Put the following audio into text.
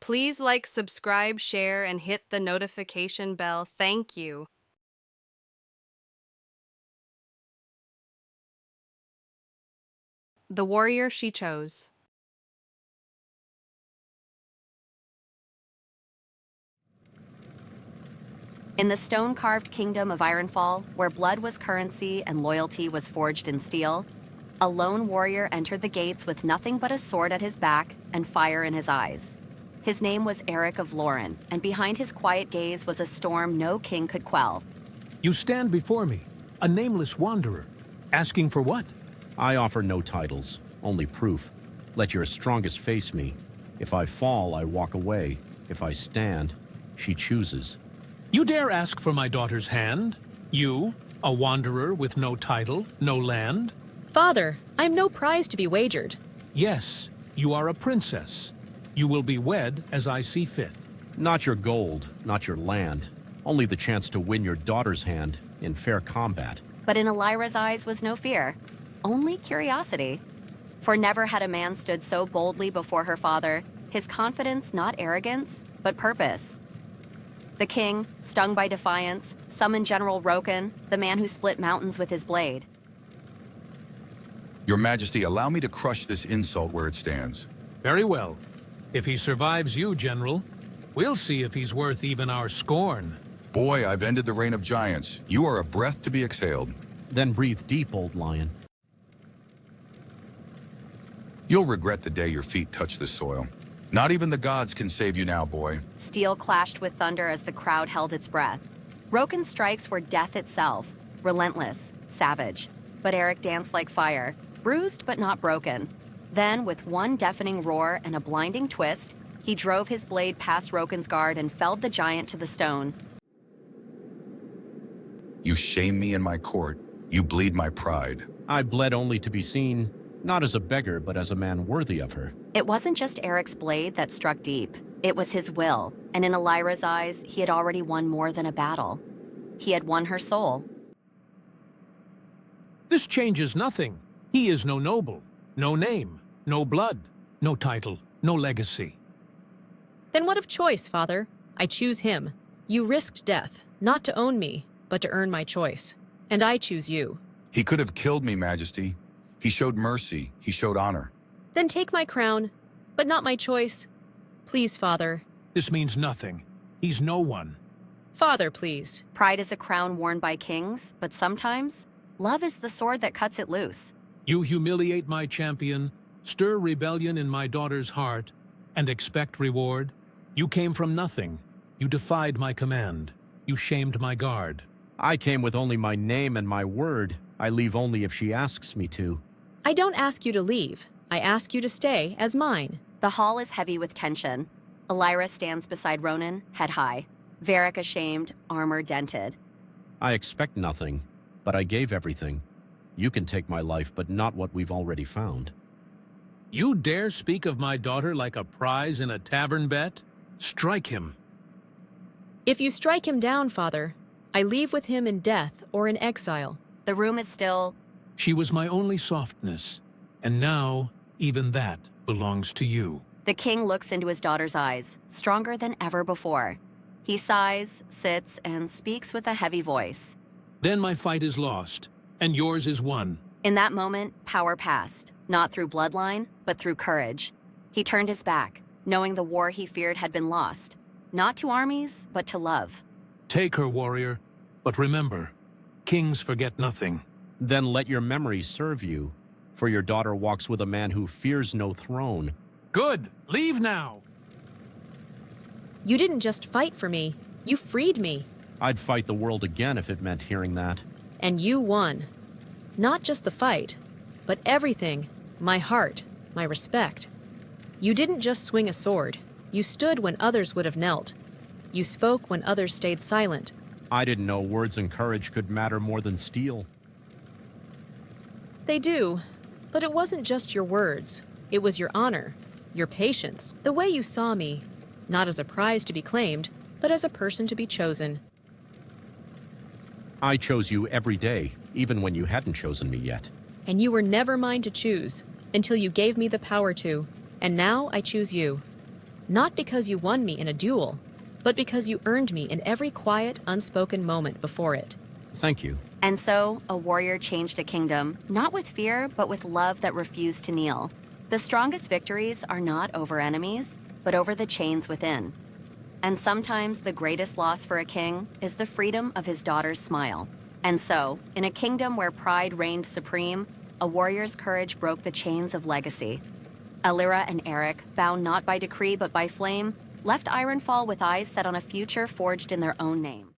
Please like, subscribe, share, and hit the notification bell. Thank you. The warrior she chose. In the stone-carved kingdom of Ironfall, where blood was currency and loyalty was forged in steel, a lone warrior entered the gates with nothing but a sword at his back and fire in his eyes. His name was Eric of Lauren, and behind his quiet gaze was a storm no king could quell. You stand before me, a nameless wanderer, asking for what? I offer no titles, only proof. Let your strongest face me. If I fall, I walk away. If I stand, she chooses. You dare ask for my daughter's hand? You, a wanderer with no title, no land? Father, I am no prize to be wagered. Yes, you are a princess. You will be wed as I see fit. Not your gold, not your land. Only the chance to win your daughter's hand in fair combat. But in Elira's eyes was no fear, only curiosity. For never had a man stood so boldly before her father, his confidence not arrogance, but purpose. The king, stung by defiance, summoned General Roken, the man who split mountains with his blade. Your Majesty, allow me to crush this insult where it stands. Very well. If he survives you, General, we'll see if he's worth even our scorn. Boy, I've ended the reign of giants. You are a breath to be exhaled. Then breathe deep, old lion. You'll regret the day your feet touch this soil. Not even the gods can save you now, boy. Steel clashed with thunder as the crowd held its breath. Roken's strikes were death itself, relentless, savage. But Eric danced like fire, bruised but not broken. Then, with one deafening roar and a blinding twist, he drove his blade past Roken's guard and felled the giant to the stone. You shame me in my court. You bleed my pride. I bled only to be seen, not as a beggar, but as a man worthy of her. It wasn't just Eric's blade that struck deep. It was his will, and in Elira's eyes, he had already won more than a battle. He had won her soul. This changes nothing. He is no noble, no name, no blood, no title, no legacy. Then what of choice, Father? I choose him. You risked death, not to own me, but to earn my choice. And I choose you. He could have killed me, Majesty. He showed mercy. He showed honor. Then take my crown, but not my choice. Please, Father. This means nothing. He's no one. Father, please. Pride is a crown worn by kings, but sometimes, love is the sword that cuts it loose. You humiliate my champion, stir rebellion in my daughter's heart, and expect reward? You came from nothing. You defied my command. You shamed my guard. I came with only my name and my word. I leave only if she asks me to. I don't ask you to leave. I ask you to stay as mine. The hall is heavy with tension. Elira stands beside Ronan, head high. Varric ashamed, armor dented. I expect nothing, but I gave everything. You can take my life, but not what we've already found. You dare speak of my daughter like a prize in a tavern bet? Strike him. If you strike him down, Father, I leave with him in death or in exile. The room is still. She was my only softness, and now even that belongs to you. The king looks into his daughter's eyes, stronger than ever before. He sighs, sits, and speaks with a heavy voice. Then my fight is lost, and yours is won. In that moment, power passed, not through bloodline, but through courage. He turned his back, knowing the war he feared had been lost, not to armies, but to love. Take her, warrior, but remember, kings forget nothing. Then let your memory serve you, for your daughter walks with a man who fears no throne. Good, leave now. You didn't just fight for me, you freed me. I'd fight the world again if it meant hearing that. And you won. Not just the fight, but everything, my heart, my respect. You didn't just swing a sword. You stood when others would have knelt. You spoke when others stayed silent. I didn't know words and courage could matter more than steel. They do, but it wasn't just your words. It was your honor, your patience, the way you saw me, not as a prize to be claimed, but as a person to be chosen. I chose you every day, even when you hadn't chosen me yet. And you were never mine to choose, until you gave me the power to. And now I choose you. Not because you won me in a duel, but because you earned me in every quiet, unspoken moment before it. Thank you. And so, a warrior changed a kingdom, not with fear, but with love that refused to kneel. The strongest victories are not over enemies, but over the chains within. And sometimes the greatest loss for a king is the freedom of his daughter's smile. And so, in a kingdom where pride reigned supreme, a warrior's courage broke the chains of legacy. Alira and Eric, bound not by decree but by flame, left Ironfall with eyes set on a future forged in their own name.